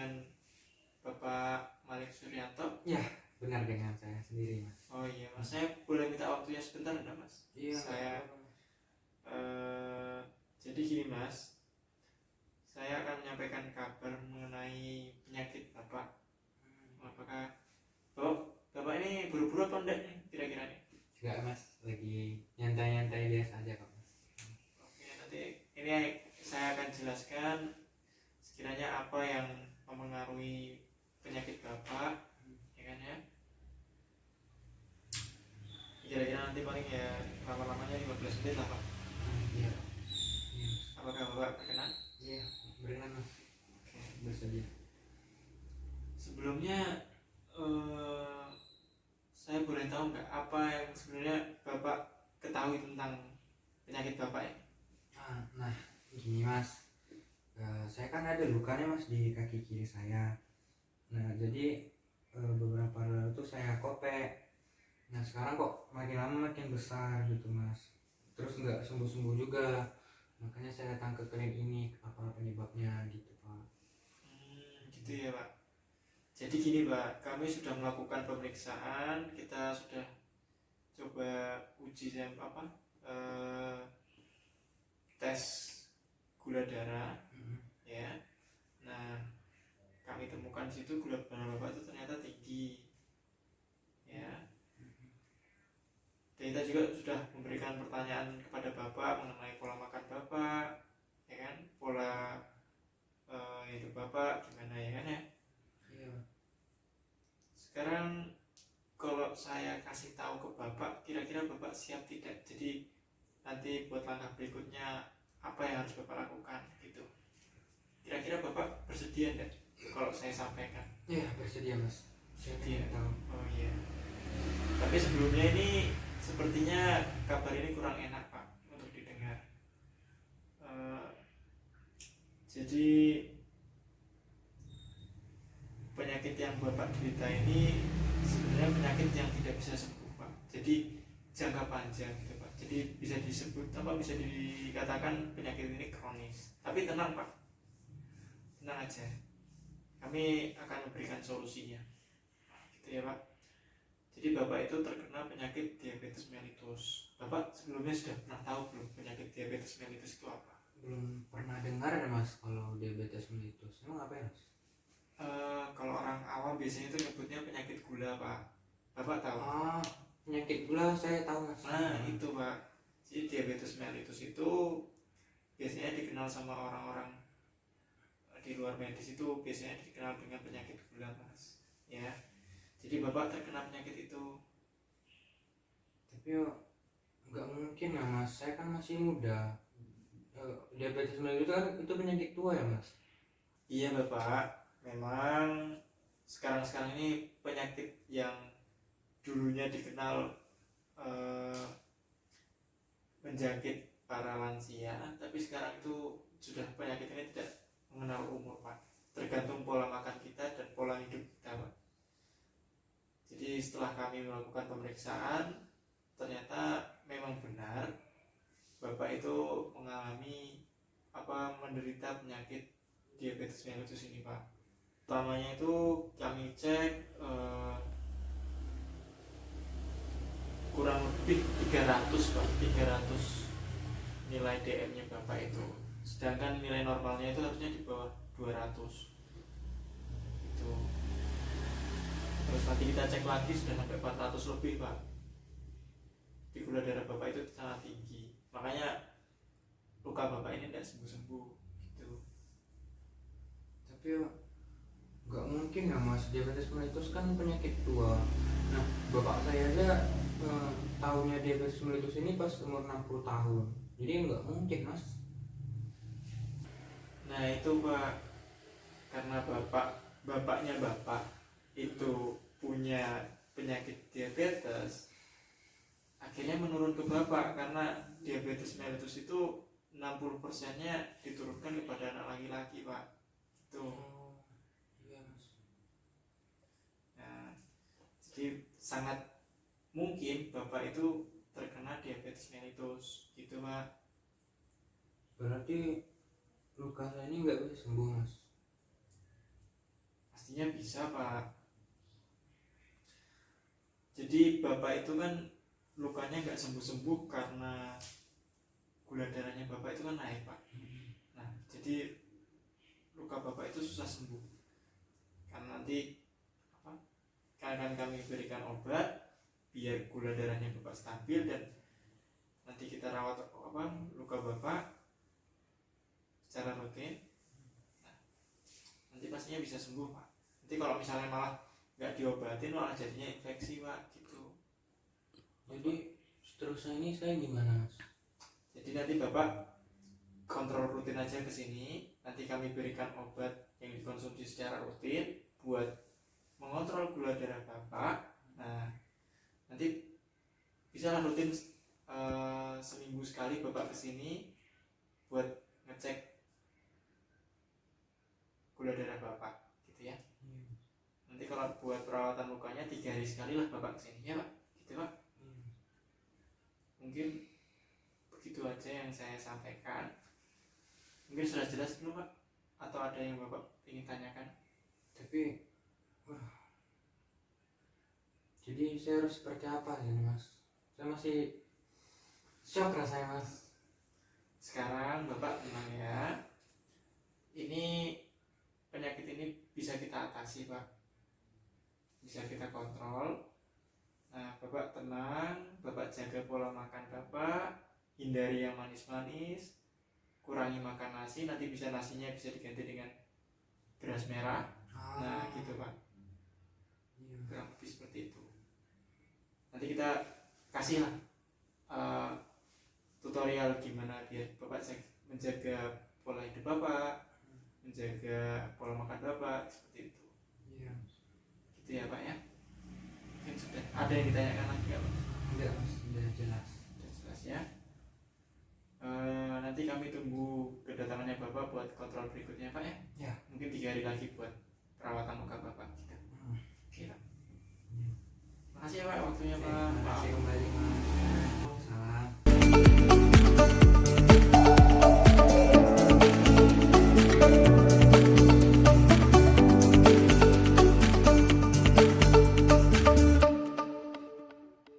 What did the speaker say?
dengan Bapak Malik Suryanto? Ya, benar dengan saya sendiri, Mas. Oh iya, Mas. Saya boleh minta waktunya sebentar enggak, Mas? Iya, Saya jadi gini, Mas. Saya akan menyampaikan kabar mengenai penyakit Bapak. Apakah Bapak ini buru-buru apa enggak nih kira-kira nih? enggak, Mas. Lagi nyantai-nyantai biasa aja kok, Mas. Oke, nanti ini saya akan jelaskan sekiranya apa yang mempengaruhi penyakit Bapak, ya kan ya? Kira-kira nanti paling ya lama-lamanya 15 menit lah, Pak. Iya. Iya, Mas. Apakah Bapak berkenan? Iya, berkenan, Mas. Oke. Bersedia. Sebelumnya saya boleh tahu nggak apa yang sebenarnya Bapak ketahui tentang penyakit Bapak ini? Nah, gini, Mas. Saya kan ada lukanya, Mas, di kaki kiri saya. Nah, jadi beberapa hari lalu tuh saya kopek. Nah, sekarang kok makin lama makin besar gitu, Mas. Terus nggak sembuh-sembuh juga. Makanya saya datang ke klinik ini, apa penyebabnya gitu, Pak. Gitu ya, Pak. Jadi gini, Pak, kami sudah melakukan pemeriksaan, kita sudah coba uji tes gula darah, ya. Nah, kami temukan di situ gula darah Bapak itu ternyata tinggi, ya. Dan kita juga sudah memberikan pertanyaan kepada Bapak mengenai pola makan Bapak, ya kan, pola hidup Bapak gimana, ya kan ya. Iya. Sekarang kalau saya kasih tahu ke Bapak, kira-kira Bapak siap tidak? Jadi nanti buat langkah berikutnya apa yang harus Bapak lakukan gitu. Kira-kira Bapak bersedia enggak kalau saya sampaikan? Iya, bersedia, Mas. Saya Bersedia. tahu. Oh iya. Tapi sebelumnya ini sepertinya kabar ini kurang enak, Pak, untuk didengar. Jadi penyakit yang Bapak derita ini sebenarnya penyakit yang tidak bisa sembuh, Pak. Jadi jangka panjang gitu, Pak. Jadi bisa dikatakan penyakit ini kronis. Tapi tenang, Pak. Tenang aja. Kami akan memberikan solusinya. Gitu ya, Pak. Jadi Bapak itu terkena penyakit diabetes mellitus. Bapak sebelumnya sudah pernah tahu belum penyakit diabetes mellitus itu apa? Belum pernah dengar ya, Mas, kalau diabetes mellitus. Emang apa ya, Mas? Kalau orang awam biasanya itu nyebutnya penyakit gula, Pak. Bapak tahu? Penyakit gula saya tahu, Mas. Nah, itu, Pak. Jadi diabetes mellitus itu biasanya dikenal sama orang-orang di luar medis, itu biasanya dikenal dengan penyakit gula, Mas. Ya. Jadi Bapak terkena penyakit itu. Tapi ya nggak mungkin ya, Mas. Saya kan masih muda. Diabetes mellitus kan itu penyakit tua ya, Mas? Iya, Bapak. Memang sekarang ini penyakit yang dulunya dikenal menjangkit para lansia, tapi sekarang itu sudah penyakit ini tidak mengenal umur, Pak. Tergantung pola makan kita dan pola hidup kita, Pak. Jadi setelah kami melakukan pemeriksaan, ternyata memang benar Bapak itu menderita penyakit diabetes mellitus ini, Pak. Utamanya itu kami cek kurang lebih 300, Pak. 300 nilai DM-nya Bapak itu. Sedangkan nilai normalnya itu harusnya di bawah 200. Itu. Terus nanti kita cek lagi sudah sampai 400 lebih, Pak. Di gula darah Bapak itu sangat tinggi. Makanya luka Bapak ini tidak sembuh-sembuh gitu. Tapi ya nggak mungkin ya, Mas. Diabetes mellitus kan penyakit tua. Nah, bapak saya aja tahunya diabetes mellitus ini pas umur 60 tahun. Jadi nggak mungkin, Mas. Nah itu, Pak, karena bapaknya Bapak itu punya penyakit diabetes, akhirnya menurun ke Bapak. Karena diabetes mellitus itu 60%-nya diturunkan kepada anak laki-laki, Pak. Itu. Iya, Mas. Nah, jadi sangat mungkin Bapak itu terkena diabetes mellitus gitu, Pak. Berarti luka saya ini nggak bisa sembuh, Mas. pastinya bisa Pak. Jadi Bapak itu kan lukanya nggak sembuh-sembuh karena gula darahnya Bapak itu kan naik Pak. Nah jadi luka Bapak itu susah sembuh karena nanti akan kami berikan obat biar gula darahnya Bapak stabil, dan nanti kita rawat luka Bapak secara rutin. Nah, nanti pastinya bisa sembuh Pak. Nanti kalau misalnya malah nggak diobatin malah jadinya infeksi Pak gitu. Jadi seterusnya ini saya gimana Mas? Jadi nanti Bapak kontrol rutin aja ke sini. Nanti kami berikan obat yang dikonsumsi secara rutin buat mengontrol gula darah Bapak. Nah, nanti bisa lah rutin seminggu sekali Bapak kesini buat ngecek gula darah Bapak gitu ya. Nanti kalau buat perawatan lukanya 3 hari sekali lah Bapak kesini ya Pak, gitu Pak. Mungkin begitu aja yang saya sampaikan. Mungkin sudah jelas belum Pak? Atau ada yang Bapak ingin tanyakan? Tapi jadi saya harus seperti apa ini Mas? Saya masih shock rasanya Mas. Sekarang Bapak tenang ya. Ini penyakit ini bisa kita atasi Pak, bisa kita kontrol. Nah Bapak tenang, Bapak jaga pola makan Bapak, hindari yang manis-manis, kurangi makan nasi. Nanti bisa nasinya bisa diganti dengan beras merah. Nah gitu Pak, kurang lebih seperti itu. Nanti kita kasih lah tutorial gimana biar Bapak menjaga pola hidup Bapak, menjaga pola makan Bapak, seperti itu. Iya. Gitu ya Pak ya. Mungkin sudah ada yang ditanyakan lagi nggak Pak? Enggak Mas, sudah jelas. Sudah jelas ya. Nanti kami tunggu kedatangannya Bapak buat kontrol berikutnya Pak ya. Ya. Mungkin 3 hari lagi buat perawatan muka Bapak gitu. Oke Pak. Makasih ya Pak waktunya Pak. Terima kasih kembali Mas.